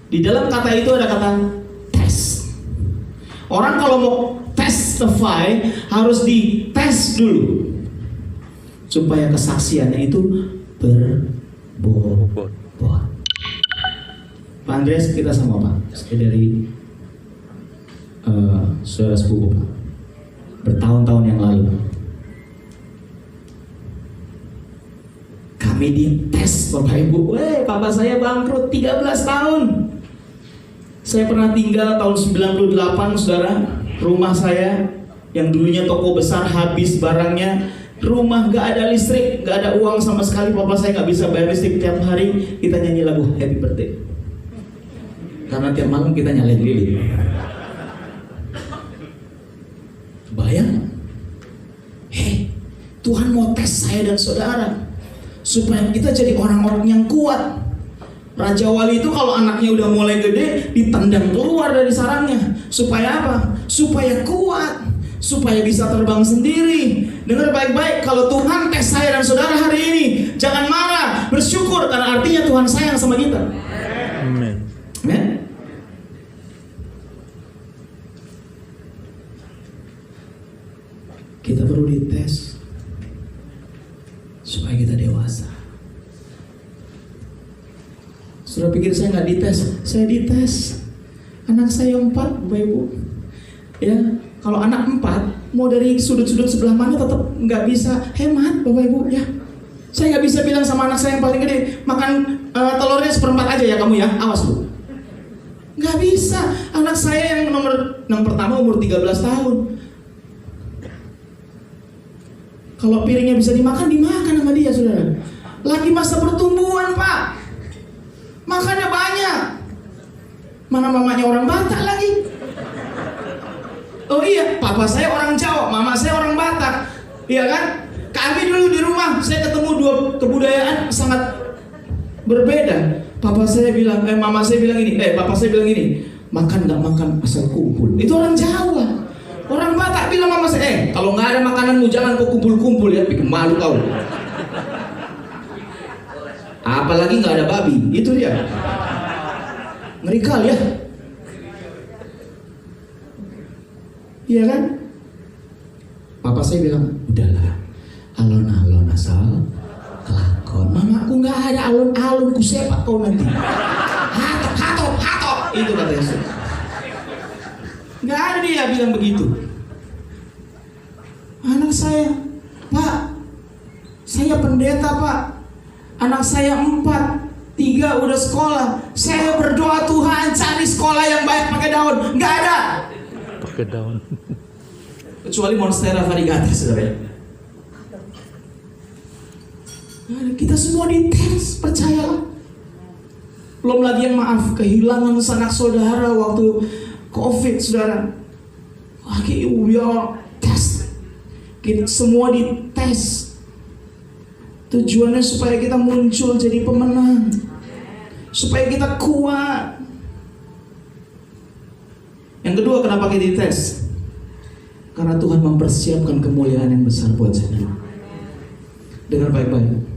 Di dalam kata itu ada kata tes. Orang kalau mau testify harus dites dulu supaya kesaksiannya itu berbobot. Pak Andreas, kita sama Pak, saya dari saudara sepupu Pak, bertahun-tahun yang lalu kami dites Bapak Ibu. Papa saya bangkrut 13 tahun. Saya pernah tinggal tahun 98, saudara. Rumah saya yang dulunya toko besar habis barangnya. Rumah gak ada listrik, gak ada uang sama sekali. Papa saya gak bisa bayar listrik. Tiap hari kita nyanyi lagu Happy Birthday, karena tiap malam kita nyalain lilin. Bayang, Tuhan mau tes saya dan saudara supaya kita jadi orang-orang yang kuat. Raja Wali itu kalau anaknya udah mulai gede, ditendang keluar dari sarangnya. Supaya apa? Supaya kuat, supaya bisa terbang sendiri. Dengar baik-baik, kalau Tuhan tes saya dan saudara hari ini, jangan marah, bersyukur, karena artinya Tuhan sayang sama kita. Amin. Amen. Kita perlu dites supaya kita dewasa. Sudah pikir saya nggak dites? Saya dites. Anak saya 4, Bapak Ibu. Ya, kalau anak 4 mau dari sudut-sudut sebelah mana tetap nggak bisa hemat, Bapak Ibu. Ya, saya nggak bisa bilang sama anak saya yang paling gede, makan telurnya 1/4 aja ya kamu ya, awas Bu. Nggak bisa. Anak saya yang yang pertama umur 13 tahun. Kalau piringnya bisa dimakan sama dia, saudara. Lagi masa pertumbuhan, Pak. Makannya banyak. Mana mamanya orang Batak lagi. Oh iya, papa saya orang Jawa, mama saya orang Batak. Iya kan? Kami dulu di rumah, saya ketemu 2 kebudayaan sangat berbeda. Papa saya bilang, mama saya bilang ini, papa saya bilang ini, makan nggak makan asal kumpul. Itu orang Jawa. Orang Batak bilang mama saya, kalau nggak ada makananmu jangan kau kumpul-kumpul ya, bikin malu kau. Apalagi nggak ada babi, itu dia. Ngeri kali ya. Iya kan? Papa saya bilang, udahlah, alon-alon asal kelakon. Mamaku nggak ada alon-alon, ku sepak kau nanti. Hatop. Itu kata Yesus. Nggak ada dia bilang begitu. Anak saya, Pak, saya pendeta Pak. Anak saya 4, 3 udah sekolah. Saya berdoa Tuhan cari sekolah yang baik pakai daun. Nggak ada. Pakai daun. Kecuali Monstera variegata, saudara. Kita semua dites, percayalah. Belum lagi yang maaf, kehilangan sanak saudara waktu COVID, saudara. We are test. Kita semua dites. Tujuannya supaya kita muncul jadi pemenang, supaya kita kuat. Yang kedua, kenapa kita dites? Karena Tuhan mempersiapkan kemuliaan yang besar buat saya. Dengar baik-baik.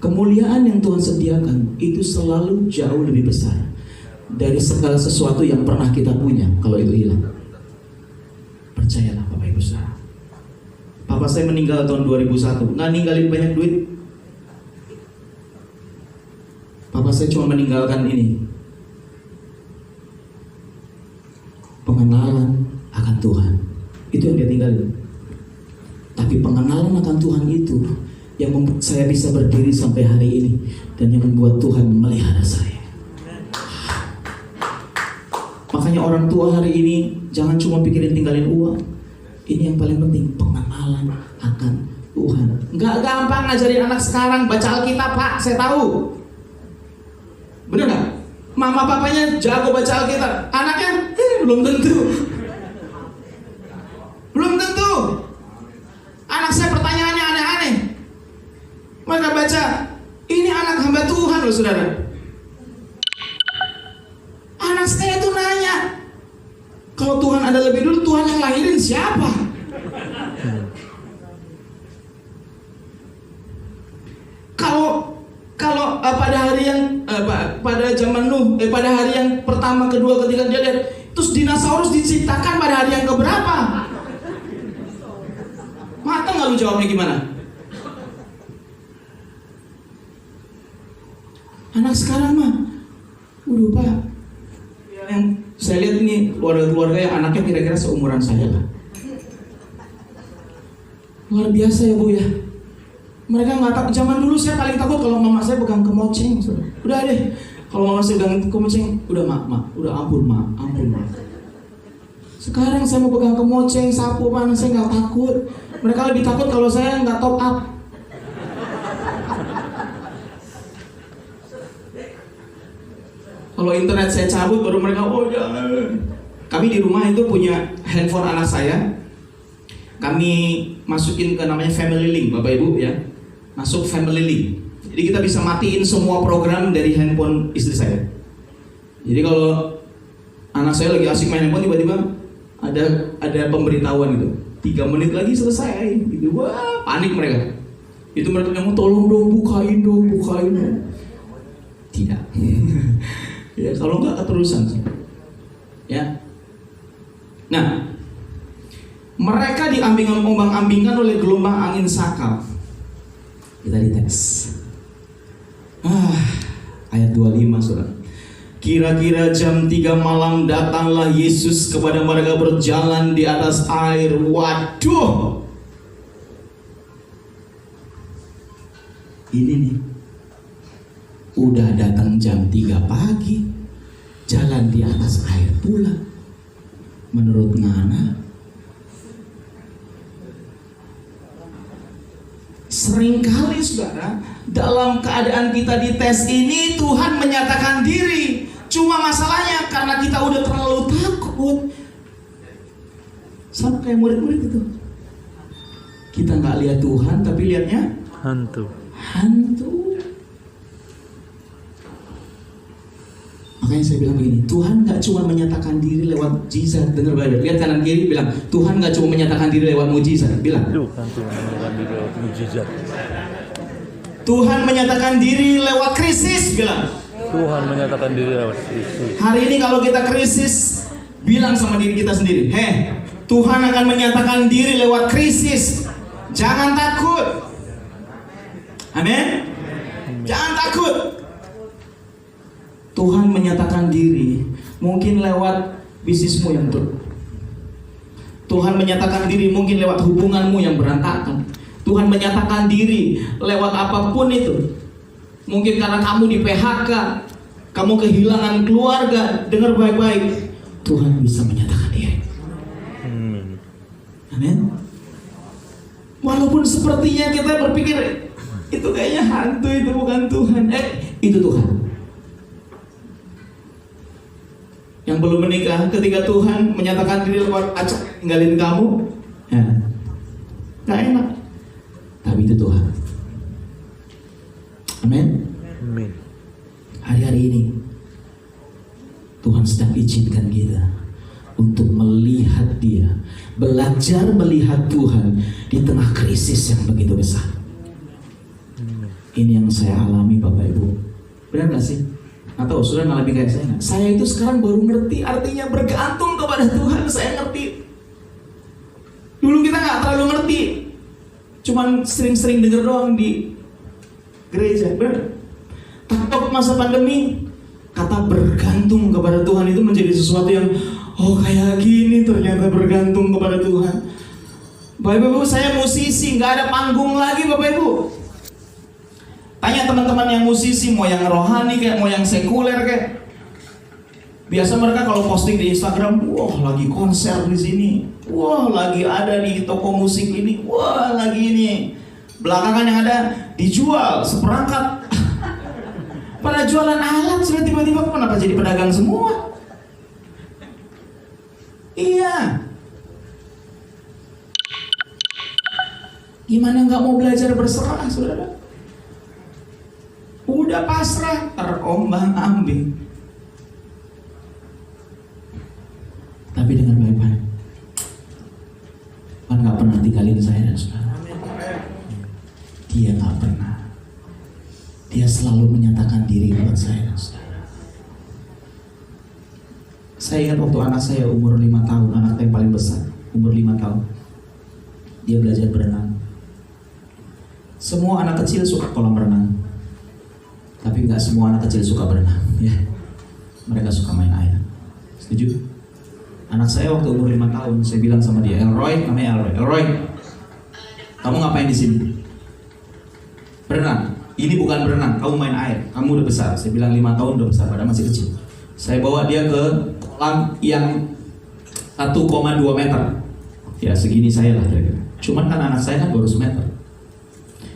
Kemuliaan yang Tuhan sediakan itu selalu jauh lebih besar dari segala sesuatu yang pernah kita punya kalau itu hilang. Percayalah Bapak Ibu Saudara. Papa saya meninggal tahun 2001, nggak ninggalin banyak duit. Papa saya cuma meninggalkan ini, pengenalan akan Tuhan. Itu yang dia tinggalin. Tapi pengenalan akan Tuhan itu yang membuat saya bisa berdiri sampai hari ini, dan yang membuat Tuhan memelihara saya. Makanya orang tua hari ini jangan cuma pikirin tinggalin uang. Ini yang paling penting, pengenalan akan Tuhan. Nggak gampang ngajarin anak sekarang baca Alkitab, Pak, saya tahu. Bener nggak? Mama papanya jago baca Alkitab, anaknya belum tentu. Belum tentu. Anak saya pertanyaannya aneh-aneh. Mereka baca, ini anak hamba Tuhan loh, saudara. Anak saya itu nanya, kalau Tuhan ada lebih dulu, Tuhan yang lahirin siapa? Kalau pada hari yang pada zaman Nuh, pada hari yang pertama, kedua, ketiga dia lihat. Terus dinosaurus diciptakan pada hari yang keberapa? Matang nggak lu jawabnya gimana? Anak sekarang mah, waduh Pak, yang saya lihat ini keluarga-keluarga yang anaknya kira-kira seumuran saya lah. Luar biasa ya Bu ya. Mereka nggak takut. Zaman dulu saya paling takut kalau mama saya pegang kemoceng. Udah deh, kalau mama saya pegang kemoceng, udah mak, udah ampun mak. Sekarang saya mau pegang kemoceng, sapu, mana saya nggak takut. Mereka lebih takut kalau saya nggak top up. Kalau internet saya cabut, baru mereka, oh jangan. Kami di rumah itu punya handphone anak saya. Kami masukin ke namanya Family Link, Bapak Ibu ya. Masuk Family Link. Jadi kita bisa matiin semua program dari handphone istri saya. Jadi kalau anak saya lagi asik main handphone, tiba-tiba ada pemberitahuan gitu. 3 menit lagi selesai. Gitu. Wah, panik mereka. Itu mereka ngomong, tolong dong bukain dong. Tidak. Ya, kalau enggak keterusan. Ya. Nah, mereka diambing-ambingkan oleh gelombang angin sakal. Kita dites. Ayat 25 Saudara. Kira-kira jam 3 malam datanglah Yesus kepada mereka berjalan di atas air. Waduh. Ini nih. Udah datang jam 3 pagi, jalan di atas air pula. Menurut Ngana, seringkali Saudara, dalam keadaan kita dites ini Tuhan menyatakan diri. Cuma masalahnya karena kita udah terlalu takut. Sama kayak murid-murid itu. Kita nggak lihat Tuhan, tapi lihatnya Hantu. Makanya saya bilang begini, Tuhan gak cuma menyatakan diri lewat mujizat. Dengar baik, lihat kanan kiri, bilang Tuhan gak cuma menyatakan diri lewat mujizat. Bilang Tuhan menyatakan diri lewat mujizat. Tuhan menyatakan diri lewat krisis. Bilang Tuhan menyatakan diri lewat krisis. hari ini kalau kita krisis, bilang sama diri kita sendiri, Tuhan akan menyatakan diri lewat krisis. Jangan takut. Amin. Jangan takut. Tuhan menyatakan diri mungkin lewat bisnismu yang turun. Tuhan menyatakan diri mungkin lewat hubunganmu yang berantakan. Tuhan menyatakan diri lewat apapun itu. Mungkin karena kamu di PHK, kamu kehilangan keluarga. Dengar baik-baik, Tuhan bisa menyatakan diri. Amin. Walaupun sepertinya kita berpikir itu kayaknya hantu, itu bukan Tuhan. Itu Tuhan. Yang belum menikah, ketika Tuhan menyatakan diri lewat acak ninggalin kamu, ya, gak enak. Tapi itu Tuhan. Amin. Hari-hari ini Tuhan sedang izinkan kita untuk melihat Dia, belajar melihat Tuhan di tengah krisis yang begitu besar. Ini yang saya alami Bapak Ibu. Benar gak sih? Atau saudara ngalami kayak saya nggak? Saya itu sekarang baru ngerti artinya bergantung kepada Tuhan. Saya ngerti. Dulu kita nggak terlalu ngerti, cuman sering-sering dengar doang di gereja. Benar? Tapi masa pandemi, kata bergantung kepada Tuhan itu menjadi sesuatu yang kayak gini ternyata bergantung kepada Tuhan. Bapak Ibu, saya musisi, nggak ada panggung lagi Bapak Ibu. Tanya teman-teman yang musisi, mau yang rohani kayak, mau yang sekuler kayak. Biasa mereka kalau posting di Instagram, wah lagi konser di sini, wah lagi ada di toko musik ini, wah lagi ini. Belakangan yang ada dijual seperangkat. Pada jualan alat, sudah tiba-tiba kenapa jadi pedagang semua? Iya. Gimana nggak mau belajar berserah, saudara? Udah pasrah, terombang-ambing. Tapi dengan baik-baik. Tuhan gak pernah tinggalin saya dan saudara. Dia gak pernah. Dia selalu menyatakan diri buat saya dan saudara. Saya ingat waktu anak saya umur 5 tahun, anak yang paling besar, umur 5 tahun. Dia belajar berenang. Semua anak kecil suka kolam renang, tapi nggak semua anak kecil suka berenang. Ya. Mereka suka main air. Setuju? Anak saya waktu umur 5 tahun, saya bilang sama dia, Elroy, namanya Elroy. Elroy, kamu ngapain di sini? Berenang. Ini bukan berenang, kamu main air. Kamu udah besar. Saya bilang 5 tahun udah besar, padahal masih kecil. Saya bawa dia ke kolam yang 1,2 meter. Ya segini saya lah kira-kira. Cuman kan anak saya kan baru semeter.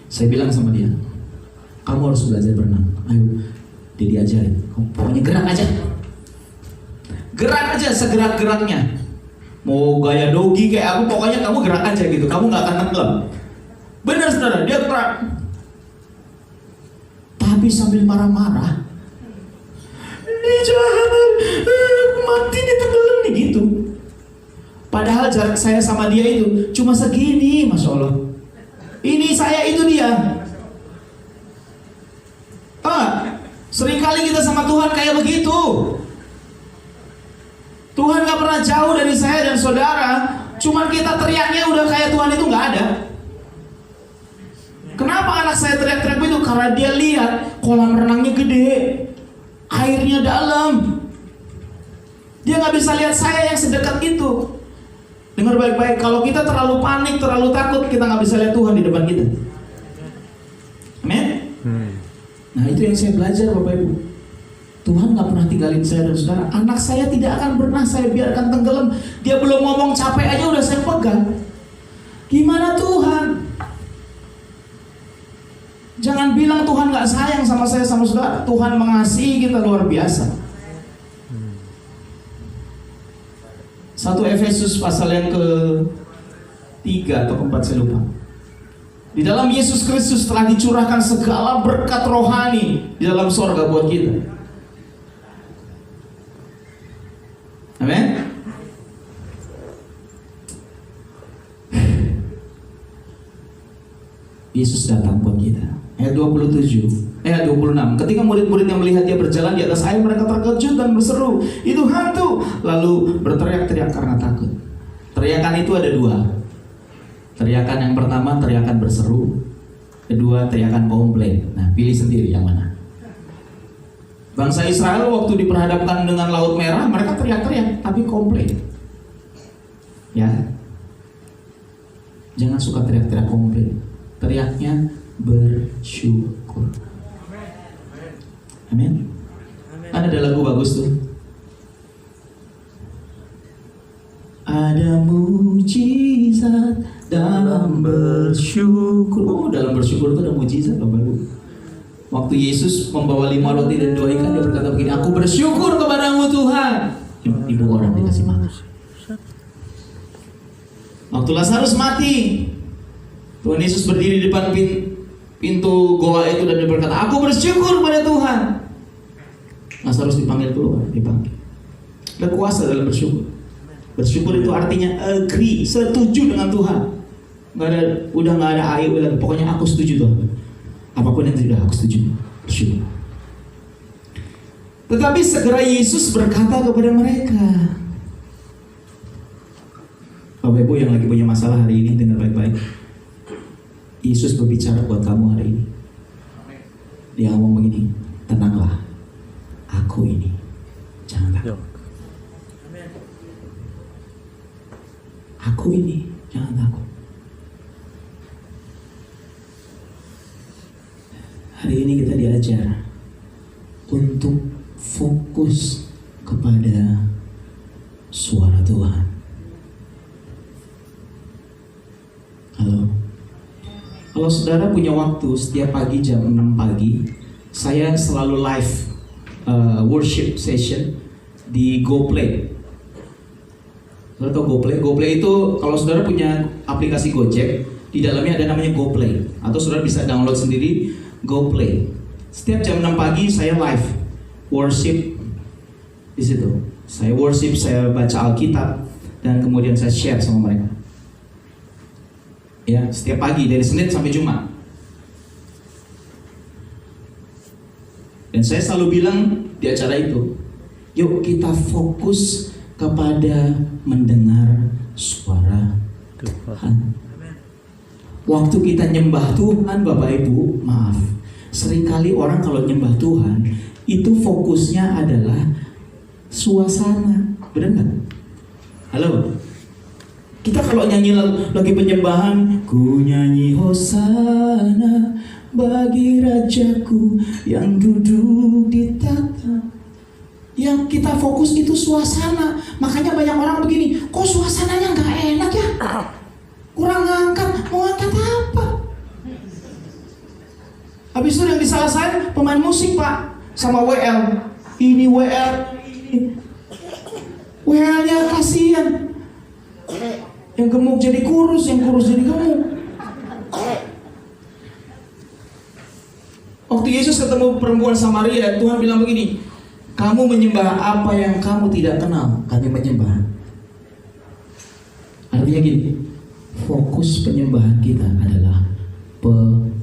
Saya bilang sama dia, kamu harus belajar berenang. Ayo, dia diajarin. Pokoknya gerak aja. Gerak aja segerak-geraknya. Mau gaya dogi kayak aku, pokoknya kamu gerak aja gitu. Kamu gak akan tenggelam. Benar saudara, dia gerak. Tapi sambil marah-marah. Ini jangan, mati dia tenggelam nih gitu. Padahal jarak saya sama dia itu cuma segini, Masya Allah. Ini saya, itu dia. Seringkali kita sama Tuhan kayak begitu. Tuhan gak pernah jauh dari saya dan saudara. Cuman kita teriaknya udah kayak Tuhan itu gak ada. Kenapa anak saya teriak-teriak itu? Karena dia lihat kolam renangnya gede, airnya dalam. Dia gak bisa lihat saya yang sedekat itu. Dengar baik-baik, kalau kita terlalu panik, terlalu takut, kita gak bisa lihat Tuhan di depan kita. Amin? Nah itu yang saya belajar Bapak Ibu. Tuhan gak pernah tinggalin saya dan saudara. Anak saya tidak akan pernah saya biarkan tenggelam. Dia belum ngomong capek aja udah saya pegang. Gimana Tuhan? Jangan bilang Tuhan gak sayang sama saya sama saudara. Tuhan mengasihi kita luar biasa. 1 Efesus pasal yang ke-3 atau ke-4 saya lupa. Di dalam Yesus Kristus telah dicurahkan segala berkat rohani di dalam sorga buat kita. Amin. Yesus datang buat kita. Ayat 26. Ketika murid-murid yang melihat dia berjalan di atas air, mereka terkejut dan berseru, itu hantu. Lalu berteriak-teriak karena takut. Teriakan itu ada 2. Teriakan yang pertama teriakan berseru, kedua teriakan komplain. Nah, pilih sendiri yang mana. Bangsa Israel waktu diperhadapkan dengan Laut Merah, mereka teriak-teriak tapi komplain. Ya. Jangan suka teriak-teriak komplain. Teriaknya bersyukur. Amin. Kan ada lagu bagus tuh. Ada mujizat dalam bersyukur. Dalam bersyukur itu ada mujizat Bapak Ibu. Waktu Yesus membawa 5 roti dan 2 ikan, dia berkata begini, aku bersyukur kepadamu Tuhan. Ibu orang dikasih makan. Waktu Lazarus mati, Tuhan Yesus berdiri di depan pintu goa itu dan dia berkata, aku bersyukur pada Tuhan. Lazarus dipanggil keluar, dipanggil. Ada kuasa dalam bersyukur. Bersyukur itu artinya agree, setuju dengan Tuhan. Udah nggak ada air, pokoknya aku setuju Tuhan. Apapun yang tidak, aku setuju. Bersyukur. Tetapi segera Yesus berkata kepada mereka. Bapak Ibu yang lagi punya masalah hari ini, dengar baik-baik. Yesus berbicara buat kamu hari ini. Dia ngomong begini, tenanglah, aku ini, jangan takut. Aku ini, jangan takut. Hari ini kita diajar untuk fokus kepada suara Tuhan. Halo. Kalau saudara punya waktu setiap pagi jam 6 pagi, saya selalu live worship session di GoPlay. Saudara tahu GoPlay? GoPlay itu kalau saudara punya aplikasi Gojek, di dalamnya ada namanya GoPlay. Atau saudara bisa download sendiri GoPlay. Setiap jam 6 pagi saya live worship di situ. Saya worship, saya baca Alkitab, dan kemudian saya share sama mereka. Ya, setiap pagi dari Senin sampai Jumat. Dan saya selalu bilang di acara itu, Yuk kita fokus kepada mendengar suara Tuhan. Waktu kita nyembah Tuhan, Bapak Ibu, maaf, seringkali orang kalau nyembah Tuhan itu fokusnya adalah suasana, benar nggak? Halo, kita kalau nyanyi lagi penyembahan, ku nyanyi hosana bagi rajaku yang duduk di tahta. Yang kita fokus itu suasana. Makanya banyak orang begini, kok suasananya nggak enak ya? Kurang ngangkat, mau ngangkat apa? Habis itu yang disalahin pemain musik Pak, sama WL. Ini WL, WL-nya kasihan. Yang gemuk jadi kurus, yang kurus jadi gemuk. Waktu Yesus ketemu perempuan Samaria, Tuhan bilang begini, kamu menyembah apa yang kamu tidak kenal, kami menyembah. Artinya gini, fokus penyembahan kita adalah pengenalan.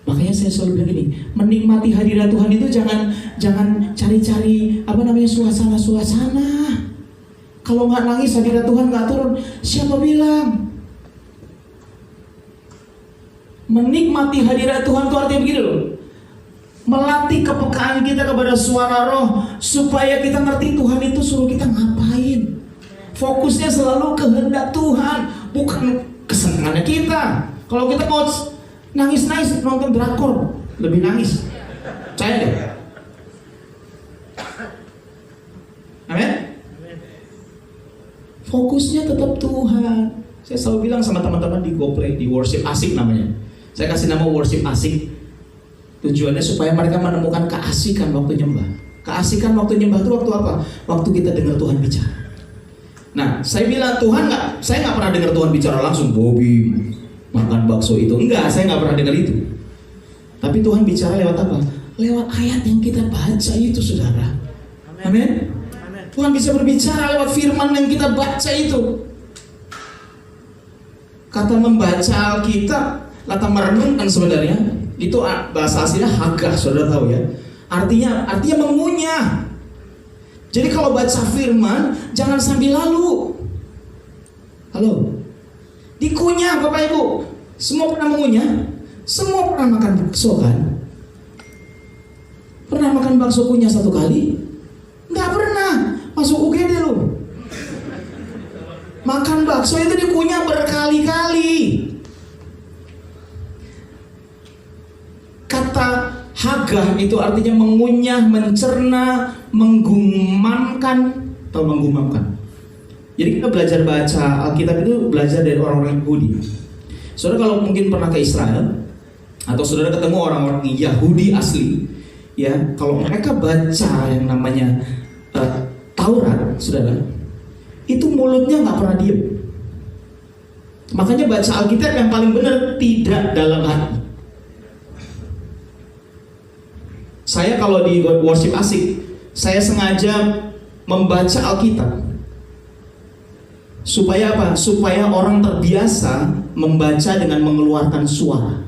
Makanya saya selalu bilang gini, menikmati hadirat Tuhan itu jangan cari-cari suasana. Kalau nggak nangis hadirat Tuhan nggak turun, siapa bilang? Menikmati hadirat Tuhan itu artinya begini loh, melatih kepekaan kita kepada suara roh, supaya kita ngerti Tuhan itu suruh kita ngapain. Fokusnya selalu kehendak Tuhan, bukan kesenangannya kita. Kalau kita mau nangis-nangis nonton drakor, lebih nangis. Percaya deh. Amin. Fokusnya tetap Tuhan. Saya selalu bilang sama teman-teman di GoPlay, di worship asik namanya. Saya kasih nama worship asik. Tujuannya supaya mereka menemukan keasikan waktu nyembah. Keasikan waktu nyembah itu waktu apa? Waktu kita dengar Tuhan bicara. Nah, saya bilang saya nggak pernah dengar Tuhan bicara langsung. Bobby makan bakso itu, enggak, saya nggak pernah dengar itu. Tapi Tuhan bicara lewat apa? Lewat ayat yang kita baca itu, saudara. Amin. Tuhan bisa berbicara lewat firman yang kita baca itu. Kata membaca Alkitab, kata merenungkan sebenarnya itu bahasa aslinya hagah, saudara tahu ya. Artinya mengunyah. Jadi kalau baca firman jangan sambil lalu. Halo, dikunyah Bapak Ibu. Semua pernah mengunyah? Semua pernah makan bakso kan? Pernah makan bakso kunyah satu kali? Nggak pernah. Masuk UGD loh. Makan bakso itu dikunyah berkali-kali. Kata hagah itu artinya mengunyah, mencerna, menggumamkan atau menggumamkan. Jadi kita belajar baca Alkitab itu belajar dari orang-orang Yahudi. Saudara kalau mungkin pernah ke Israel atau saudara ketemu orang-orang Yahudi asli, ya kalau mereka baca yang namanya Taurat, saudara, itu mulutnya nggak pernah diem. Makanya baca Alkitab yang paling benar tidak dalam hati. Saya kalau di worship asik, saya sengaja membaca Alkitab. Supaya apa? Supaya orang terbiasa membaca dengan mengeluarkan suara.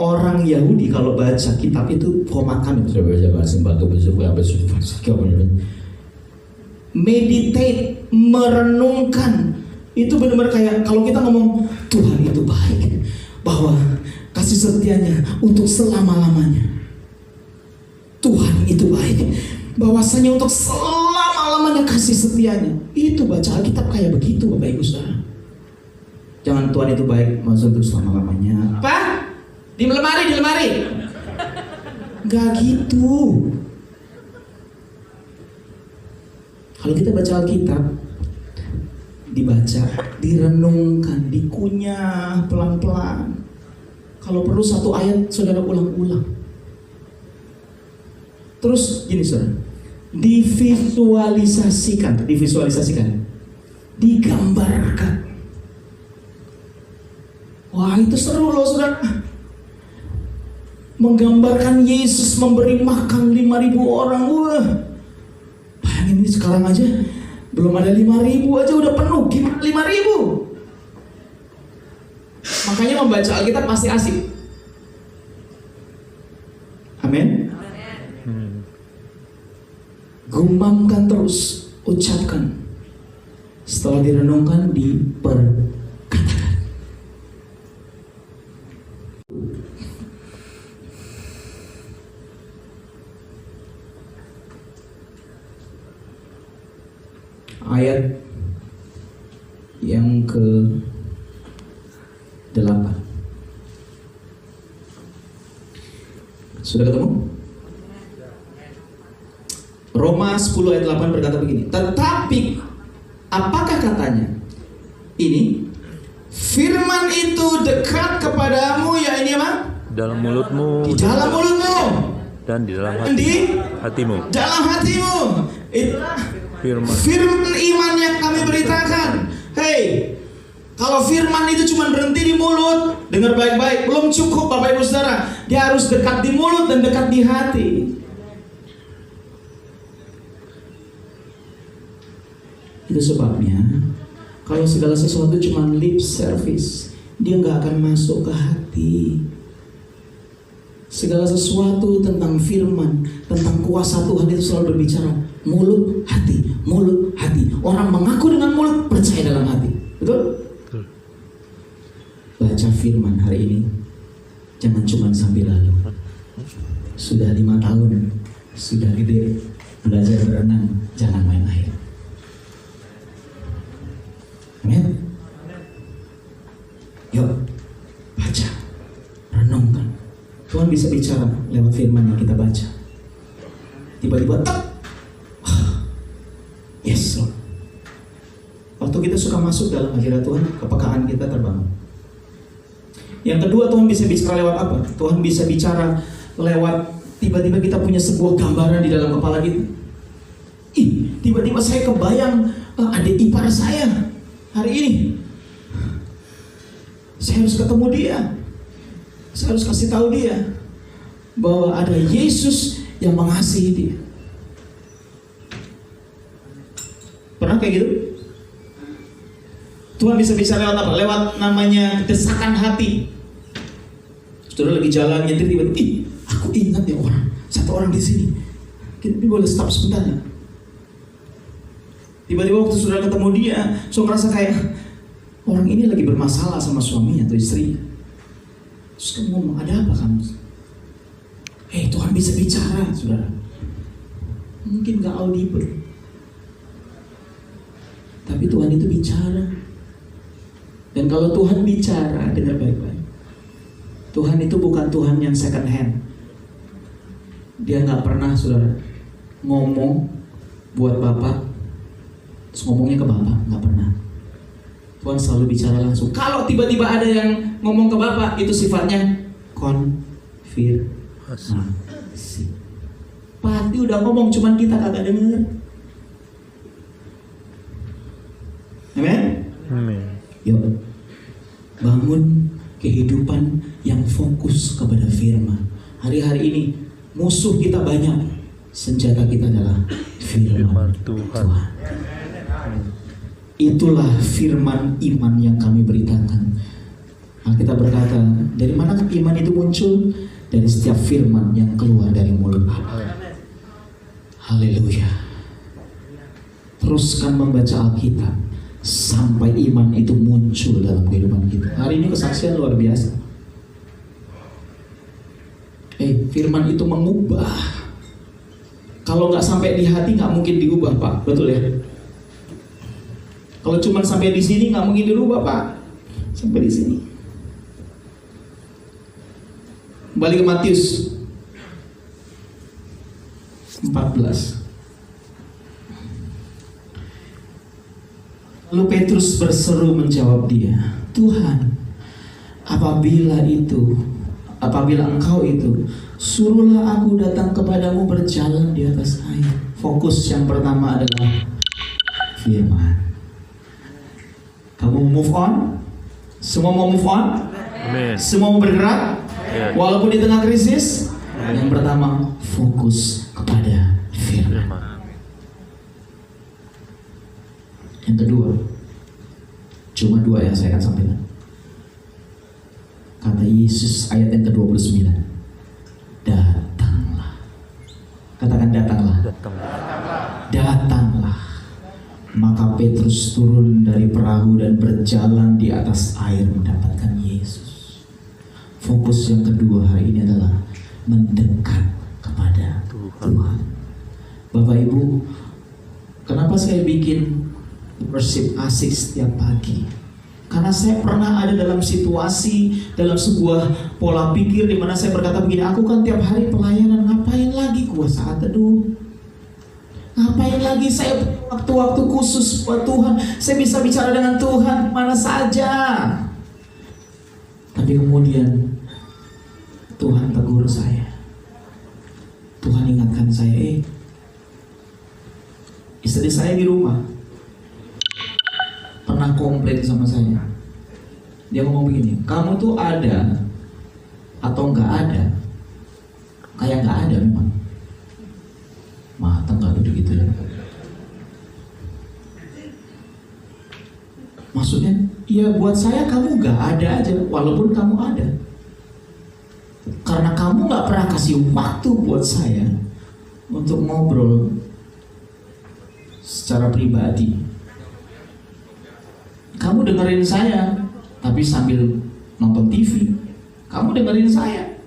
Orang Yahudi kalau baca kitab itu komakan, meditate, merenungkan. Itu benar-benar kayak kalau kita ngomong Tuhan itu baik, bahwa kasih setianya untuk selama-lamanya. Tuhan itu baik, bahwasanya untuk selama-lamanya kasih setianya. Itu baca Alkitab kayak begitu Bapak Ibu Saudara. Jangan Tuhan itu baik maksud untuk selama-lamanya. Apa? Di lemari. Gak gitu. Kalau kita baca Alkitab, dibaca, direnungkan, dikunyah pelan-pelan. Kalau perlu satu ayat saudara ulang-ulang. Terus gini saudara, divisualisasikan, digambarkan. Wah itu seru loh saudara. Menggambarkan Yesus memberi makan 5.000 orang. Wah, bayangin ini sekarang aja belum ada 5.000 aja udah penuh. Gimana 5.000? Makanya membaca Alkitab pasti asik. Amin. Gumamkan terus, ucapkan. Setelah direnungkan, diperkatakan. Ayat yang ke-8. Sudah ketemu? Roma 10 ayat 8 berkata begini. Tetapi apakah katanya? Ini firman itu dekat kepadamu, ya ini apa? Dalam mulutmu Di dalam mulutmu dan di dalam hatimu. dalam hatimu. Itulah Firman iman yang kami beritakan. Hei, kalau firman itu cuma berhenti di mulut, dengar baik-baik, belum cukup Bapak Ibu Saudara. Dia harus dekat di mulut dan dekat di hati. Itu sebabnya kalau segala sesuatu cuma lip service, dia nggak akan masuk ke hati. Segala sesuatu tentang firman, tentang kuasa Tuhan itu selalu berbicara mulut, hati, mulut, hati. Orang mengaku dengan mulut, percaya dalam hati. Betul? Baca firman hari ini, jangan cuma sambil lalu. Sudah 5 tahun, sudah gede, belajar berenang, jangan main air. Amin. Yuk, baca, renungkan. Tuhan bisa bicara lewat firman yang kita baca. Tiba-tiba tak, yes Lord. Waktu kita suka masuk dalam hadirat Tuhan, kepekaan kita terbangun. Yang kedua, Tuhan bisa bicara lewat apa? Tuhan bisa bicara lewat tiba-tiba kita punya sebuah gambaran di dalam kepala kita. Tiba-tiba saya kebayang adik ipar saya hari ini. Saya harus ketemu dia. Saya harus kasih tahu dia bahwa ada Yesus yang mengasihi dia. Pernah kayak gitu? Tuhan bisa bicara lewat apa? Lewat namanya desakan hati. Saudara lagi jalan nyetir tiba-tiba, aku ingat ya satu orang di sini. Kita boleh stop sebentar ya? Tiba-tiba waktu saudara ketemu dia, saudara ngerasa kayak orang ini lagi bermasalah sama suaminya atau istrinya. Terus kamu ngomong, ada apa kamu? Tuhan bisa bicara, saudara. Mungkin gak audible, tapi Tuhan itu bicara. Dan kalau Tuhan bicara, dengar baik-baik. Tuhan itu bukan Tuhan yang second hand. Dia gak pernah, saudara, ngomong buat Bapak terus ngomongnya ke Bapak, gak pernah. Tuhan selalu bicara langsung. Kalau tiba-tiba ada yang ngomong ke Bapak, itu sifatnya konfirmasi. Pasti udah ngomong, cuman kita kagak denger. Amin? Amin. Yuk, bangun kehidupan yang fokus kepada firman. Hari-hari ini musuh kita banyak, senjata kita adalah firman Tuhan. Itulah firman iman yang kami beritakan. Kita berkata, dari mana iman itu muncul? Dari setiap firman yang keluar dari mulut Allah. Haleluya. Teruskan membaca Alkitab sampai iman itu muncul dalam kehidupan kita. Hari ini kesaksian luar biasa. Firman itu mengubah. Kalau nggak sampai di hati nggak mungkin diubah, Pak. Betul ya? Kalau cuma sampai di sini nggak mungkin dirubah, Pak. Sampai di sini. Kembali ke Matius 14. Lalu Petrus berseru menjawab dia, Tuhan, apabila engkau itu, suruhlah aku datang kepadamu berjalan di atas air. Fokus yang pertama adalah firman. Kamu move on? Semua mau move on? Amin. Semua mau bergerak? Yeah. Walaupun di tengah krisis. Yang pertama, fokus kepada firman. Yang kedua, cuma 2 yang saya akan sampaikan. Kata Yesus ayat yang ke-29, datang. Datang. Datanglah. Maka Petrus turun dari perahu dan berjalan di atas air mendapatkan Yesus. Fokus yang kedua hari ini adalah mendekat kepada Tuhan. Bapak Ibu, kenapa saya bikin worship asik setiap pagi? Karena saya pernah ada dalam situasi, dalam sebuah pola pikir di mana saya berkata begini, aku kan tiap hari pelayanan, ngapain lagi gua saat teduh? Ngapain lagi saya waktu-waktu khusus buat Tuhan? Saya bisa bicara dengan Tuhan mana saja. Tapi kemudian Tuhan tegur saya. Tuhan ingatkan saya, istri saya di rumah pernah komplain sama saya. Dia ngomong begini, kamu tuh ada atau nggak ada? Kayak nggak ada memang. Matang nggak tuh gitu ya? Maksudnya, ya buat saya kamu nggak ada aja, walaupun kamu ada. Karena kamu nggak pernah kasih waktu buat saya untuk ngobrol secara pribadi. Kamu dengerin saya, tapi sambil nonton TV. Kamu dengerin saya,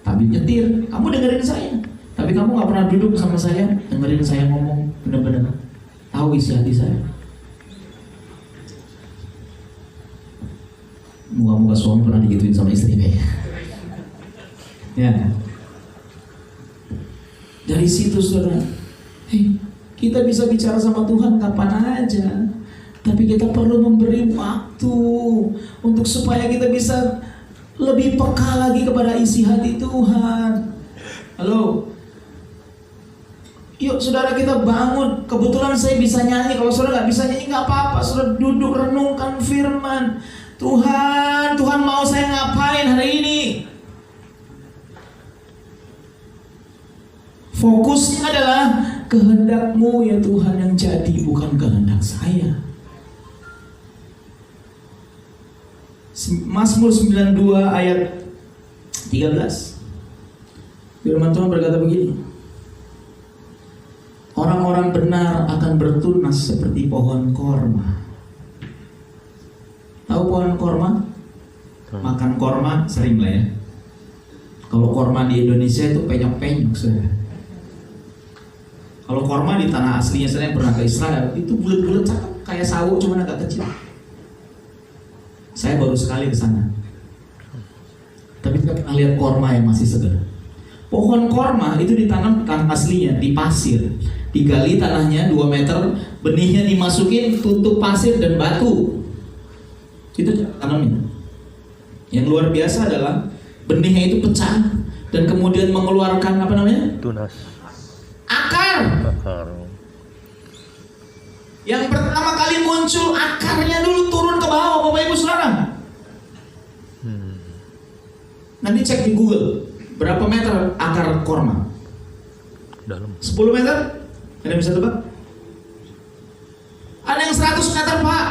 tapi nyetir. Kamu dengerin saya, tapi kamu nggak pernah duduk sama saya, dengerin saya ngomong benar-benar tahu isi hati saya. Moga-moga suami pernah digituin sama istri kayaknya. Ya. Dari situ saudara, kita bisa bicara sama Tuhan kapan aja, tapi kita perlu memberi waktu untuk supaya kita bisa lebih peka lagi kepada isi hati Tuhan. Halo. Yuk saudara kita bangun. Kebetulan saya bisa nyanyi. Kalau saudara nggak bisa nyanyi nggak apa-apa. Saudara duduk renungkan firman Tuhan. Tuhan mau saya ngapain hari ini? Fokusnya adalah kehendak-Mu ya Tuhan yang jadi, bukan kehendak saya. Mazmur 92 ayat 13. Firman Tuhan berkata begini, orang-orang benar akan bertunas seperti pohon korma. Tahu pohon korma? Makan korma sering lah ya. Kalau korma di Indonesia itu penyok-penyok saudara. Kalau korma di tanah aslinya, saya yang pernah ke Israel, itu bulat-bulat cakep kayak sawo, cuma agak kecil. Saya baru sekali ke sana, tapi tidak pernah lihat korma yang masih segar. Pohon korma itu ditanam tanah aslinya di pasir, digali tanahnya 2 meter, benihnya dimasukin, tutup pasir dan batu. Itu tanamnya. Yang luar biasa adalah benihnya itu pecah dan kemudian mengeluarkan apa namanya? Tunas. Akar. Yang pertama kali muncul akarnya dulu turun ke bawah, Bapak Ibu Saudara. Nanti cek di Google, berapa meter akar korma? Dalam. 10 meter? Ada yang bisa tebak? Ada yang 100 meter Pak.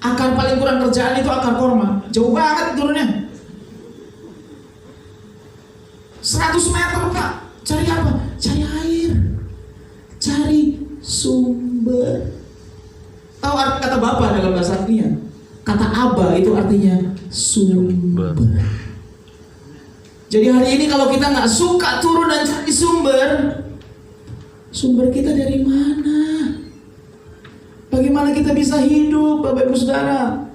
Akar paling kurang kerjaan itu akar korma. Jauh banget turunnya. 100 meter Pak. Cari apa? Cari air. Cari sumber. Tahu arti kata Bapa dalam bahasa artinya? Kata Aba itu artinya sumber. Jadi hari ini kalau kita nggak suka turun dan cari sumber, sumber kita dari mana? Bagaimana kita bisa hidup, Bapak Ibu Saudara?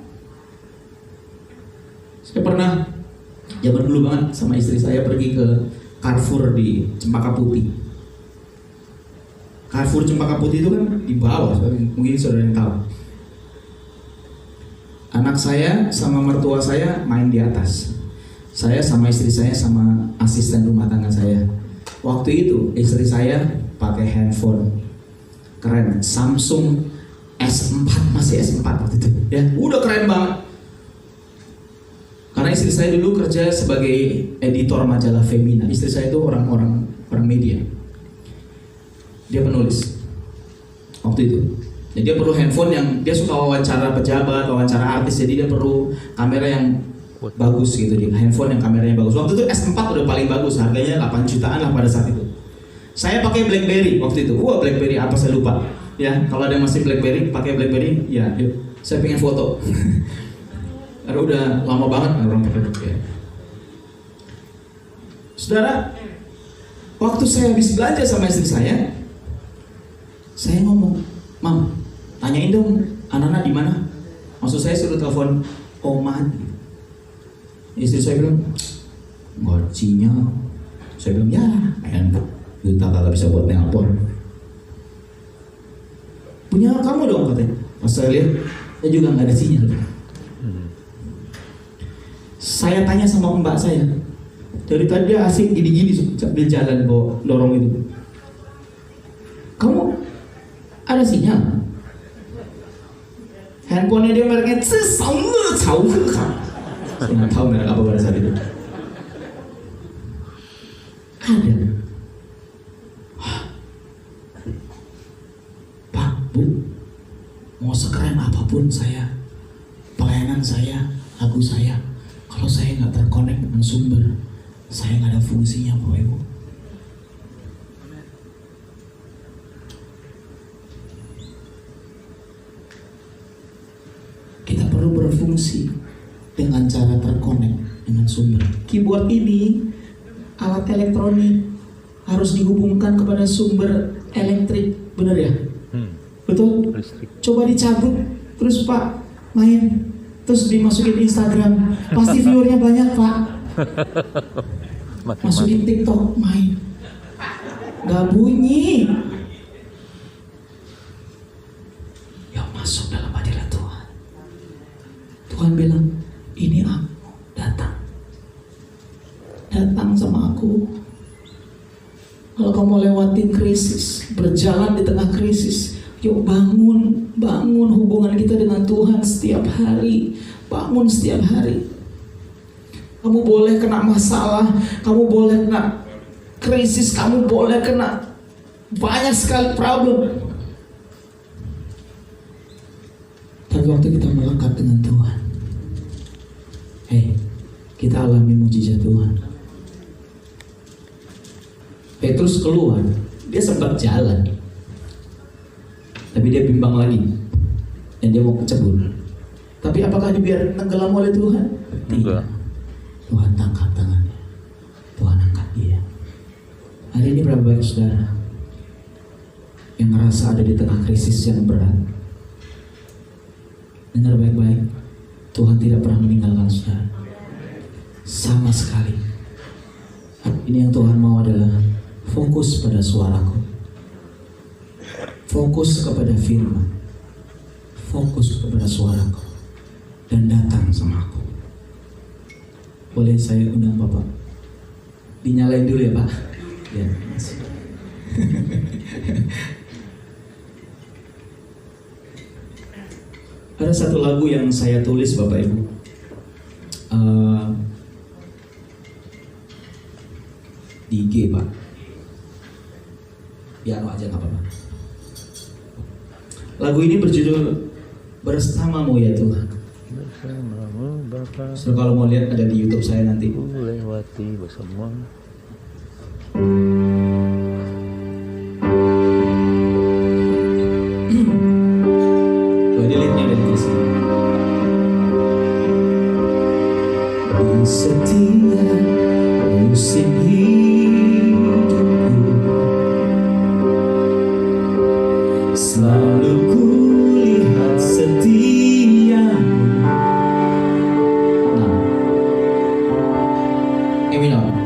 Saya pernah zaman dulu banget sama istri saya pergi ke Carrefour di Cempaka Putih. Carrefour Cempaka Putih itu kan di bawah, mungkin saudara yang tahu. Anak saya sama mertua saya main di atas. Saya sama istri saya sama asisten rumah tangga saya. Waktu itu istri saya pakai handphone keren, Samsung S4, masih S4 waktu itu. Ya, udah keren banget. Karena istri saya dulu kerja sebagai editor majalah Femina. Istri saya itu orang media. Dia penulis waktu itu. Jadi dia perlu handphone yang dia suka wawancara pejabat, wawancara artis. Jadi dia perlu kamera yang bagus gitu, di handphone yang kameranya bagus. Waktu itu S4 udah paling bagus, harganya 8 jutaan lah pada saat itu. Saya pakai BlackBerry waktu itu. BlackBerry apa saya lupa. Ya, kalau ada yang masih BlackBerry, pakai BlackBerry, ya yuk. Saya pengen foto. Karena udah lama banget orang pakai BlackBerry. Saudara, waktu saya habis belanja sama istri saya ngomong, "Mam, tanyain dong anak-anak di mana?" Maksud saya suruh telepon oma. Istri saya bilang, "Nggak sinyal." Saya bilang, "Ya, Yuta kagak bisa buat nelpon." "Punya kamu dong," katanya. Pas saya lihat, saya juga nggak ada sinyal. Saya tanya sama mbak saya, dari tadi dia asik gini-gini sambil jalan bawa dorong itu. "Kamu ada sinyal?" Handphonenya dia mereknya saya nggak tahu merek apa pada saat itu. Ada. "Pak, Bu, mau sekeren apapun saya, pelayanan saya, lagu saya, kalau saya nggak terkonek dengan sumber, saya nggak ada fungsinya, Bapak Ibu." Kita perlu berfungsi dengan cara terkonek dengan sumber. Keyboard ini, alat elektronik, harus dihubungkan kepada sumber elektrik, benar ya? Betul? Listrik. Coba dicabut, terus Pak main, terus dimasukin Instagram, pasti viewernya banyak Pak. Masukin TikTok, main, nggak bunyi. Ya masuk dalam hadirat Tuhan. Tuhan bilang, "Ini aku, datang sama aku." Kalau kamu lewatin krisis, berjalan di tengah krisis, yuk bangun hubungan kita dengan Tuhan setiap hari. Bangun setiap hari. Kamu boleh kena masalah, kamu boleh kena krisis, kamu boleh kena banyak sekali problem. Tapi waktu kita melekat dengan Tuhan, kita alami mujizat Tuhan. Petrus keluar, dia sempat jalan, tapi dia bimbang lagi, dan dia mau kecebur. Tapi apakah dibiarkan tenggelam oleh Tuhan? Enggak. Tuhan tangkap tangannya, Tuhan angkat dia. Hari ini berapa banyak saudara yang merasa ada di tengah krisis yang berat? Dengar baik-baik, Tuhan tidak pernah meninggalkan saudara sama sekali. Ini yang Tuhan mau adalah fokus pada suaraku, fokus kepada firman, fokus kepada suaraku, dan datang sama aku. Boleh saya undang Bapak? Dinyalain dulu ya Pak. Ya, masih. Ada satu lagu yang saya tulis Bapak Ibu. Di G Pak. Piano aja nggak apa-apa. Lagu ini berjudul Bersamamu Ya Tuhan. Bersamamu Bapa. So kalau mau lihat ada di YouTube saya nanti. Ku lewati bersama. Ini linknya dari di sini. Di setiap musim hidupku, selalu kulihat setiamu. E minor.